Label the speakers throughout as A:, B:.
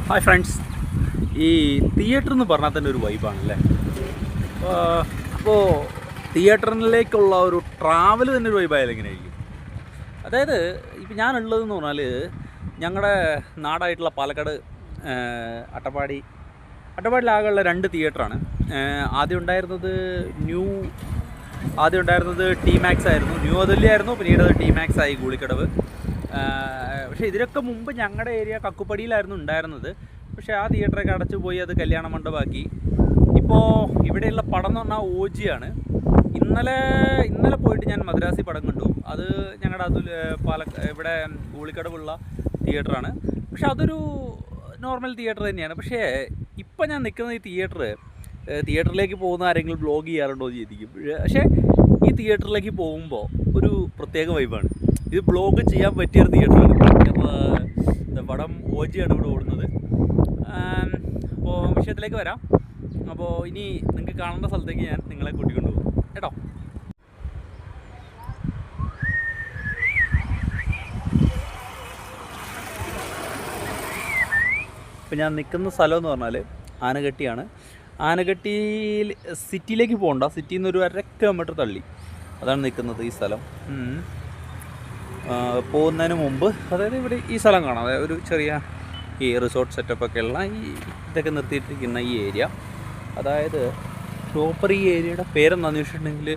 A: Hi friends, ഈ theatre എന്ന് പറഞ്ഞാൽ തന്നെ ഒരു വൈബാണല്ലേ. അപ്പോൾ തിയേറ്ററിലേക്കുള്ള ഒരു ട്രാവൽ തന്നെ ഒരു വൈബായാലും എങ്ങനെയായിരിക്കും. അതായത് ഇപ്പം ഞാനുള്ളതെന്ന് പറഞ്ഞാൽ ഞങ്ങളുടെ നാടായിട്ടുള്ള പാലക്കാട് അട്ടപ്പാടിയിലാകെയുള്ള 2 തിയേറ്ററാണ്. ആദ്യം ഉണ്ടായിരുന്നത് ടി മാക്സ് ആയിരുന്നു, ന്യൂ അതുല്യായിരുന്നു, പിന്നീട് അത് ടി മാക്സ് ആയി ഗൂളിക്കടവ്. പക്ഷേ ഇതിനൊക്കെ മുമ്പ് ഞങ്ങളുടെ ഏരിയ കക്കുപ്പടിയിലായിരുന്നു ഉണ്ടായിരുന്നത്. പക്ഷേ ആ തിയേറ്ററൊക്കെ അടച്ചു പോയി, അത് കല്യാണ മണ്ഡപമാക്കി. ഇപ്പോൾ ഇവിടെയുള്ള പടം എന്ന് പറഞ്ഞാൽ ഓജിയാണ്. ഇന്നലെ പോയിട്ട് ഞാൻ മദ്രാസി പടം കണ്ടു. അത് ഞങ്ങളുടെ ഇവിടെ ഗൂളിക്കടവുള്ള തിയേറ്ററാണ്. പക്ഷേ അതൊരു നോർമൽ തിയേറ്റർ തന്നെയാണ്. പക്ഷേ ഇപ്പം ഞാൻ നിൽക്കുന്ന ഈ തിയേറ്ററിലേക്ക് പോകുന്ന ആരെങ്കിലും വ്ലോഗ് ചെയ്യാറുണ്ടോ എന്ന് ചോദിക്കും. പക്ഷേ ഈ തിയേറ്ററിലേക്ക് പോകുമ്പോൾ ഒരു പ്രത്യേക വൈബാണ്. ഇത് വ്ലോഗ് ചെയ്യാൻ പറ്റിയൊരു തിയേറ്ററാണ്. അപ്പോൾ പടം ഓജിയാണ് ഇവിടെ ഓടുന്നത്. അപ്പോൾ വിഷയത്തിലേക്ക് വരാം. അപ്പോൾ ഇനി നിങ്ങൾക്ക് കാണേണ്ട സ്ഥലത്തേക്ക് ഞാൻ നിങ്ങളെ കൂട്ടിക്കൊണ്ടുപോകും കേട്ടോ. ഇപ്പം ഞാൻ നിൽക്കുന്ന സ്ഥലം എന്ന് പറഞ്ഞാൽ ആനകട്ടിയാണ്. ആനകട്ടിയിൽ സിറ്റിയിലേക്ക് പോകണ്ട, സിറ്റിയിൽ നിന്ന് ഒരു 1.5 കിലോമീറ്റർ തള്ളി അതാണ് നിൽക്കുന്നത് ഈ സ്ഥലം. പോകുന്നതിന് മുമ്പ് അതായത് ഇവിടെ ഈ സ്ഥലം കാണാം. അതായത് ഒരു ചെറിയ ഈ റിസോർട്ട് സെറ്റപ്പൊക്കെ ഉള്ള ഇതൊക്കെ നിർത്തിയിട്ടിരിക്കുന്ന ഈ ഏരിയ, അതായത് പ്രോപ്പർ ഈ ഏരിയയുടെ പേരെന്താണെന്ന് വെച്ചിട്ടുണ്ടെങ്കിൽ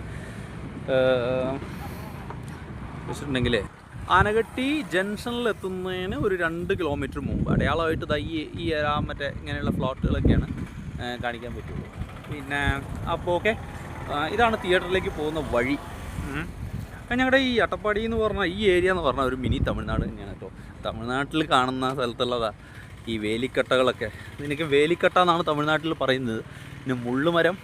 A: ആനകട്ടി ജംഗ്ഷനിൽ എത്തുന്നതിന് ഒരു 2 കിലോമീറ്റർ മുമ്പ് അടയാളമായിട്ട് ഈ മറ്റേ ഇങ്ങനെയുള്ള ഫ്ലോട്ടുകളൊക്കെയാണ് കാണിക്കാൻ പറ്റുള്ളൂ. പിന്നെ അപ്പോൾ ഓക്കെ, ഇതാണ് തിയേറ്ററിലേക്ക് പോകുന്ന വഴി. ഞങ്ങളുടെ ഈ അട്ടപ്പാടി എന്ന് പറഞ്ഞാൽ ഈ ഏരിയ എന്ന് പറഞ്ഞാൽ ഒരു മിനി തമിഴ്നാട് തന്നെയാണ് കേട്ടോ. തമിഴ്നാട്ടിൽ കാണുന്ന സ്ഥലത്തുള്ളതാണ് ഈ വേലിക്കട്ടകളൊക്കെ. ഇതിനൊക്കെ വേലിക്കട്ട എന്നാണ് തമിഴ്നാട്ടിൽ പറയുന്നത്. പിന്നെ മുള്ളുമരം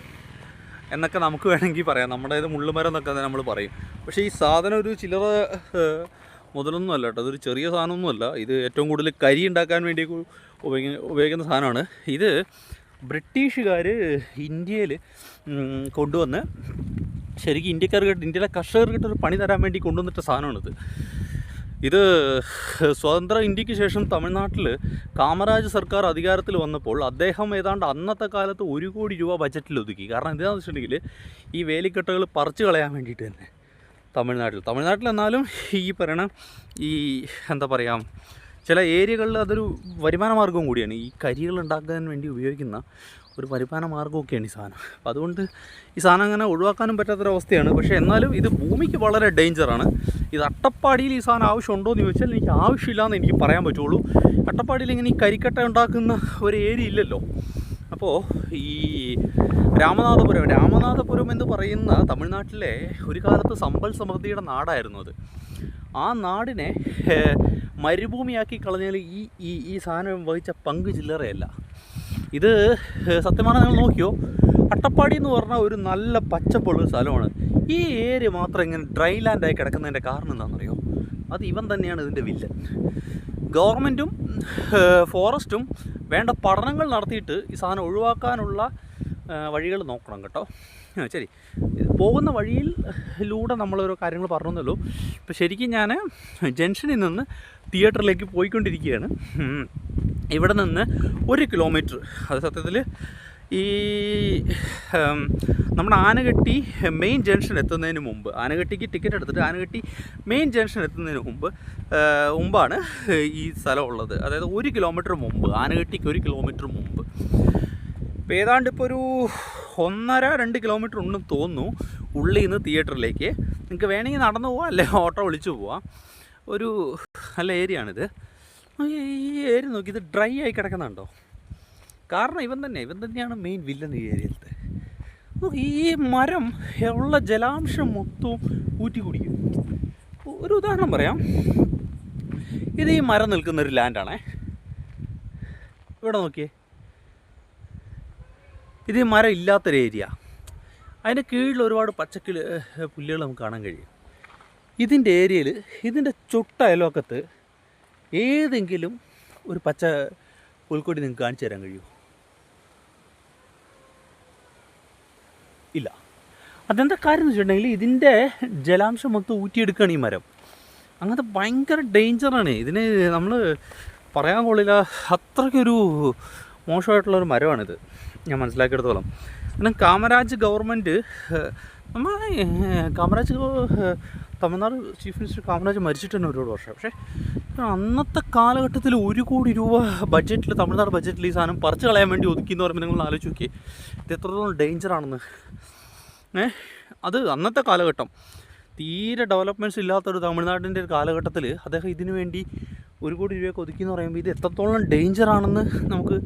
A: എന്നൊക്കെ നമുക്ക് വേണമെങ്കിൽ പറയാം. നമ്മുടെ ഇത് മുള്ളുമരം എന്നൊക്കെ നമ്മൾ പറയും. പക്ഷേ ഈ സാധനം ഒരു ചില്ലറ മുതലൊന്നും അല്ല കേട്ടോ. അതൊരു ചെറിയ സാധനമൊന്നുമല്ല. ഇത് ഏറ്റവും കൂടുതൽ കരി ഉണ്ടാക്കാൻ വേണ്ടി ഉപയോഗിക്കുന്ന സാധനമാണ്. ഇത് ബ്രിട്ടീഷുകാർ ഇന്ത്യയിൽ കൊണ്ടുവന്ന് ശരിക്കും ഇന്ത്യയിലെ കർഷകർക്കിട്ടൊരു പണി തരാൻ വേണ്ടി കൊണ്ടുവന്നിട്ട സാധനമാണിത്. ഇത് സ്വതന്ത്ര ഇന്ത്യക്ക് ശേഷം തമിഴ്നാട്ടിൽ കാമരാജ് സർക്കാർ അധികാരത്തിൽ വന്നപ്പോൾ അദ്ദേഹം ഏതാണ്ട് അന്നത്തെ കാലത്ത് 1 കോടി രൂപ ബജറ്റിൽ ഒതുക്കി. കാരണം എന്താണെന്ന് വെച്ചിട്ടുണ്ടെങ്കിൽ ഈ വേലിക്കെട്ടുകൾ പറിച്ചു കളയാൻ വേണ്ടിയിട്ട് തന്നെ തമിഴ്നാട്ടിൽ എന്നാലും ഈ പറയണ ഈ എന്താ പറയുക, ചില ഏരിയകളിൽ അതൊരു വരുമാന മാർഗ്ഗവും കൂടിയാണ്. ഈ കരികൾ ഉണ്ടാക്കാൻ വേണ്ടി ഉപയോഗിക്കുന്ന ഒരു വരുമാന മാർഗ്ഗമൊക്കെയാണ് ഈ സാധനം. അപ്പോൾ അതുകൊണ്ട് ഈ സാധനം അങ്ങനെ ഒഴിവാക്കാനും പറ്റാത്തൊരവസ്ഥയാണ്. പക്ഷേ എന്നാലും ഇത് ഭൂമിക്ക് വളരെ ഡേഞ്ചറാണ്. ഇത് അട്ടപ്പാടിയിൽ ഈ സാധനം ആവശ്യമുണ്ടോ എന്ന് ചോദിച്ചാൽ എനിക്ക് ആവശ്യമില്ലയെന്ന് എനിക്ക് പറയാൻ പറ്റുള്ളൂ. അട്ടപ്പാടിയിൽ ഇങ്ങനെ ഈ കരിക്കട്ട ഉണ്ടാക്കുന്ന ഒരു ഏരിയ ഇല്ലല്ലോ. അപ്പോൾ ഈ രാമനാഥപുരം എന്ന് പറയുന്ന തമിഴ്നാട്ടിലെ ഒരു കാലത്ത് സമ്പൽ സമൃദ്ധിയുടെ നാടായിരുന്നു അത്. ആ നാടിനെ മരുഭൂമിയാക്കി കളഞ്ഞാൽ ഈ സാധനം വഹിച്ച പങ്ക് ചില്ലറയല്ല. ഇത് സത്യമാണ്. നിങ്ങൾ നോക്കിയോ, അട്ടപ്പാടി എന്ന് പറഞ്ഞാൽ ഒരു നല്ല പച്ചപ്പുള്ളൊരു സ്ഥലമാണ്. ഈ ഏരിയ മാത്രം ഇങ്ങനെ ഡ്രൈ ലാൻഡായി കിടക്കുന്നതിൻ്റെ കാരണം എന്താണെന്നറിയോ? അത് ഇവൻ തന്നെയാണ് ഇതിൻ്റെ വില്ലൻ. ഗവൺമെൻറ്റും ഫോറസ്റ്റും വേണ്ട പഠനങ്ങൾ നടത്തിയിട്ട് ഈ സാധനം ഒഴിവാക്കാനുള്ള വഴികൾ നോക്കണം കേട്ടോ. ശരി, പോകുന്ന വഴിയിലൂടെ നമ്മളോരോ കാര്യങ്ങൾ പറഞ്ഞല്ലോ. ഇപ്പോൾ ശരിക്കും ഞാൻ ജംഗ്ഷനിൽ നിന്ന് തിയേറ്ററിലേക്ക് പോയിക്കൊണ്ടിരിക്കുകയാണ്. ഇവിടെ നിന്ന് 1 കിലോമീറ്റർ, അത് സത്യത്തിൽ ഈ നമ്മുടെ ആനകട്ടി മെയിൻ ജംഗ്ഷൻ എത്തുന്നതിന് മുമ്പ്, ആനകട്ടിക്ക് ടിക്കറ്റ് എടുത്തിട്ട് ആനകട്ടി മെയിൻ ജംഗ്ഷൻ എത്തുന്നതിന് മുമ്പാണ് ഈ സ്ഥലമുള്ളത്. അതായത് 1 കിലോമീറ്റർ മുമ്പ്, ആനകട്ടിക്ക് 1 കിലോമീറ്റർ മുമ്പ്. ഇപ്പോൾ ഏതാണ്ട് ഇപ്പോൾ ഒരു 1.5-2 കിലോമീറ്റർ ഉണ്ടെന്ന് തോന്നുന്നു ഉള്ളിൽ നിന്ന് തിയേറ്ററിലേക്ക്. നിങ്ങൾക്ക് വേണമെങ്കിൽ നടന്നു പോവാം, അല്ലെങ്കിൽ ഓട്ടോ വിളിച്ചു പോവാം. ഒരു നല്ല ഏരിയ ആണിത്. ഈ ഏരിയ നോക്കി, ഇത് ഡ്രൈ ആയി കിടക്കുന്നുണ്ടോ? കാരണം ഇവൻ തന്നെയാണ് മെയിൻ വില്ലൻ ഈ ഏരിയയിലത്തെ. ഈ മരം ഉള്ള ജലാംശം മൊത്തവും ഊറ്റി കുടിക്കും. ഒരു ഉദാഹരണം പറയാം. ഇത് ഈ മരം നിൽക്കുന്നൊരു ലാൻഡാണേ. ഇവിടെ നോക്കിയേ, ഇത് ഈ മരം ഇല്ലാത്തൊരു ഏരിയ. അതിൻ്റെ കീഴിൽ ഒരുപാട് പുല്ലുകൾ നമുക്ക് കാണാൻ കഴിയും. ഇതിൻ്റെ ഏരിയയിൽ, ഇതിൻ്റെ ചുട്ട അയൽവക്കത്ത് ഏതെങ്കിലും ഒരു പച്ച പുൽക്കൊടി നിങ്ങൾക്ക് കാണിച്ചു തരാൻ കഴിയുമോ? ഇല്ല. അതെന്താ കാര്യം എന്ന് വെച്ചിട്ടുണ്ടെങ്കിൽ ഇതിൻ്റെ ജലാംശം മൊത്തം ഊറ്റിയെടുക്കുകയാണ് ഈ മരം. അങ്ങനത്തെ ഭയങ്കര ഡേഞ്ചറാണ്. ഇതിന് നമ്മൾ പറയാൻ കൊള്ളില്ല, അത്രയ്ക്കൊരു മോശമായിട്ടുള്ളൊരു മരമാണിത് ഞാൻ മനസ്സിലാക്കിയെടുത്തോളം. കാരണം കാമരാജ് ഗവൺമെൻറ്, നമ്മളെ തമിഴ്നാട് ചീഫ് മിനിസ്റ്റർ കാമരാജ് മരിച്ചിട്ട് തന്നെ ഒരുപാട് വർഷം. പക്ഷേ അന്നത്തെ കാലഘട്ടത്തിൽ 1 കോടി രൂപ ബഡ്ജറ്റിൽ, തമിഴ്നാട് ബഡ്ജറ്റിൽ ഈ സാധനം പറിച്ച് കളയാൻ വേണ്ടി ഒതുക്കി എന്ന് പറയുമ്പോൾ നിങ്ങൾ ആലോചിച്ച് നോക്കിയേ ഇത് എത്രത്തോളം ഡേഞ്ചറാണെന്ന്. അത് അന്നത്തെ കാലഘട്ടം തീരെ ഡെവലപ്മെൻറ്റ്സ് ഇല്ലാത്തൊരു തമിഴ്നാടിൻ്റെ ഒരു കാലഘട്ടത്തിൽ അദ്ദേഹം ഇതിനു വേണ്ടി 1 കോടി രൂപയൊക്കെ ഒതുക്കി എന്ന് പറയുമ്പോൾ ഇത് എത്രത്തോളം ഡേഞ്ചറാണെന്ന് നമുക്ക്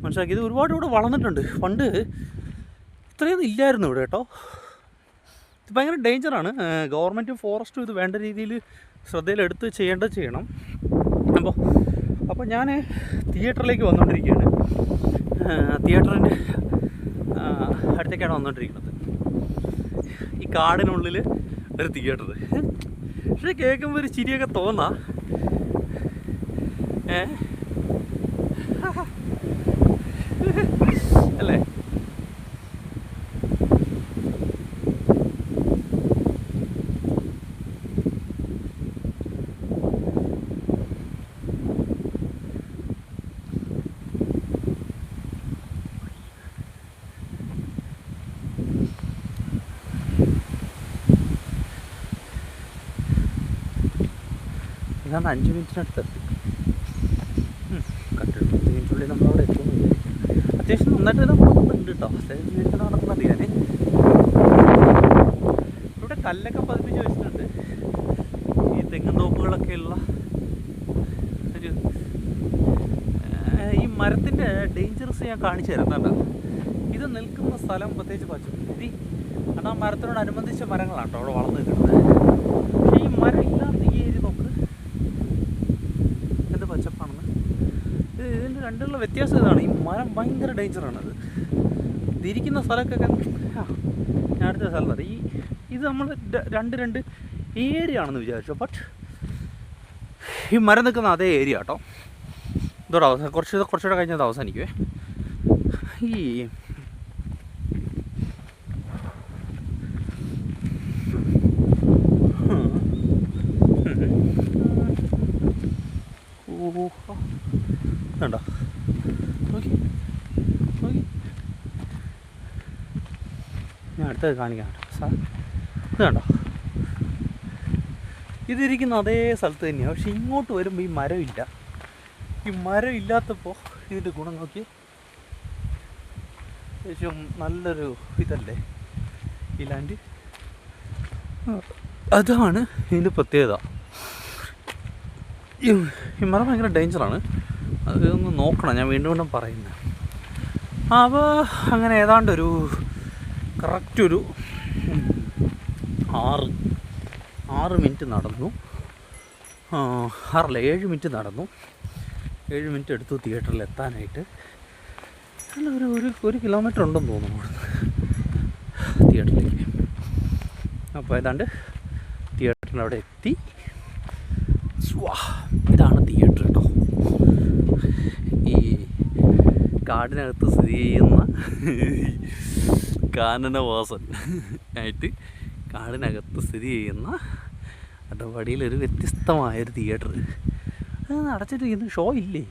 A: മനസ്സിലാക്കി. ഇത് ഒരുപാട് ഇവിടെ വളർന്നിട്ടുണ്ട്. പണ്ട് ഇത്രയൊന്നും ഇല്ലായിരുന്നു ഇവിടെ കേട്ടോ. ഇത് ഭയങ്കര ഡേഞ്ചറാണ്. ഗവൺമെൻറ്റും ഫോറസ്റ്റും ഇത് വേണ്ട രീതിയിൽ ശ്രദ്ധയിലെടുത്ത് ചെയ്യണം. അപ്പോൾ ഞാൻ തിയേറ്ററിലേക്ക് വന്നുകൊണ്ടിരിക്കുകയാണ്. തിയേറ്ററിൻ്റെ അടുത്തേക്കാണ് വന്നുകൊണ്ടിരിക്കുന്നത്. ഈ കാടിനുള്ളിൽ ഒരു തിയേറ്റർ. പക്ഷേ കേൾക്കുമ്പോൾ ഒരു ചിരിയൊക്കെ തോന്നാം. അല്ലേ? ഞാൻ 5 മിനിറ്റിനടുത്തെത്തി. കണ്ടിട്ട് 10 മിനിറ്റിനുള്ളിൽ നമ്മളവിടെ എത്തുന്നു. അത്യാവശ്യം നന്നായിട്ട് നടക്കുന്നുണ്ട് കേട്ടോ. 5 മിനിറ്റ് നടക്കുന്നുണ്ട്. ഞാൻ ഇവിടെ കല്ലൊക്കെ പതിപ്പിച്ച് വെച്ചിട്ടുണ്ട്. ഈ തെങ്ങും തോപ്പുകളൊക്കെയുള്ള ഒരു ഈ മരത്തിൻ്റെ ഡേഞ്ചറസ് ഞാൻ കാണിച്ചു തരുന്നുണ്ട്. ഇത് നിൽക്കുന്ന സ്ഥലം പ്രത്യേകിച്ച് പച്ചപ്പി, കാരണം ആ മരത്തിനോടനുബന്ധിച്ച മരങ്ങളാണ് കേട്ടോ അവിടെ വളർന്നു നിൽക്കുന്നത്. പക്ഷേ ഈ മരം ഇല്ലാത്ത ഈ ഏരിയ നോക്ക് എന്ത് പച്ചപ്പാണെന്ന്. ഇതിൻ്റെ രണ്ടുള്ള വ്യത്യാസം ഇതാണ്. ഈ മരം ഭയങ്കര ഡേഞ്ചറാണത്. ഇതിരിക്കുന്ന സ്ഥലമൊക്കെ ഞാൻ അടുത്ത സ്ഥലത്ത് ഇത് നമ്മൾ രണ്ട് ഏരിയ ആണെന്ന് വിചാരിച്ചു. ബട്ട് ഈ മരം നിൽക്കുന്ന അതേ ഏരിയ കേട്ടോ. ഇതോടെ കുറച്ചുകൂടെ കഴിഞ്ഞത് അവസാനിക്കുവേ. ഈ കണ്ടോ, നോക്കി ഞാൻ അടുത്തത് കാണിക്കാം കേട്ടോ. ഇത് കണ്ടോ, ഇതിരിക്കുന്ന അതേ സ്ഥലത്ത് തന്നെയാണ്. പക്ഷെ ഇങ്ങോട്ട് വരുമ്പോൾ ഈ മരമില്ല. ഈ മരം ഇല്ലാത്തപ്പോൾ ഇതിൻ്റെ ഗുണം നോക്കി ഏകദേശം നല്ലൊരു ഇതല്ലേ ഈ ലാൻഡ്. അതാണ് ഇതിൻ്റെ പ്രത്യേകത. ഈ മരം ഭയങ്കര ഡേഞ്ചറാണ്. അതൊന്ന് നോക്കണം. ഞാൻ വീണ്ടും പറയുന്നത്. അപ്പോൾ അങ്ങനെ ഏതാണ്ടൊരു കറക്റ്റൊരു 6 മിനിറ്റ് നടന്നു. 7 മിനിറ്റ് നടന്നു. 7 മിനിറ്റ് എടുത്തു തിയേറ്ററിൽ എത്താനായിട്ട്. ഒരു കിലോമീറ്റർ ഉണ്ടെന്ന് തോന്നുന്നു തിയേറ്ററിലേക്ക്. അപ്പോൾ ഏതാണ്ട് തിയേറ്ററിൻ്റെ അവിടെ എത്തി. ഇതാണ് തിയേറ്റർ കേട്ടോ. ഈ കാടിനകത്ത് സ്ഥിതി ചെയ്യുന്ന കാനനവാസൻ ആയിട്ട് കാടിനകത്ത് സ്ഥിതി ചെയ്യുന്ന അട്ടപ്പാടിയിലൊരു വ്യത്യസ്തമായൊരു തിയേറ്റർ. അത് അടച്ചിട്ടിരിക്കുന്ന ഷോ ഇല്ലേ.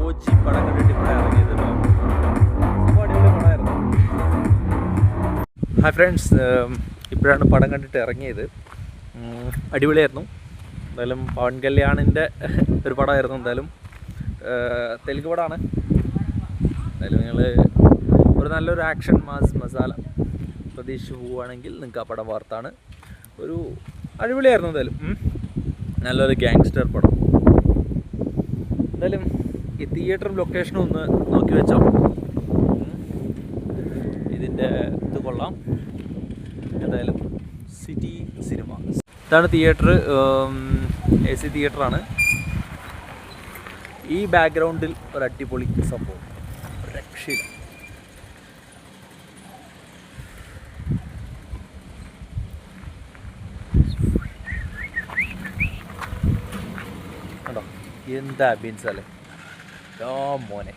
A: ഓച്ചി പടം കണ്ടിട്ട് ഇവിടെ ഇറങ്ങിയത് പടമായിരുന്നു. ഹായ് ഫ്രണ്ട്സ്, ഇപ്പോഴാണ് പടം കണ്ടിട്ട് ഇറങ്ങിയത്. അടിപൊളിയായിരുന്നു. എന്തായാലും പവൻ കല്യാണിൻ്റെ ഒരു പടമായിരുന്നു. എന്തായാലും തെലുങ്ക് പടമാണ്. എന്തായാലും നിങ്ങൾ ഒരു നല്ലൊരു ആക്ഷൻ മസാല പ്രതീക്ഷിച്ച് പോവുകയാണെങ്കിൽ നിങ്ങൾക്ക് ആ പടം വാർത്താണ്. ഒരു അടിപൊളിയായിരുന്നു. എന്തായാലും നല്ലൊരു ഗാങ്സ്റ്റർ പടം. എന്തായാലും ഈ തിയേറ്ററും ലൊക്കേഷനും ഒന്ന് നോക്കി വെച്ചോ. ഇതിൻ്റെ ഇത് കൊള്ളാം. എന്തായാലും സിറ്റി സിനിമ. ഇതാണ് തിയേറ്റർ. AC തിയേറ്ററാണ്. ഈ ബാക്ക്ഗ്രൗണ്ടിൽ ഒരു അടിപൊളി സംഭവം, രക്ഷയില്ല. കണ്ടോ എന്താ ബീൻസ് അല്ലേ മോനെ.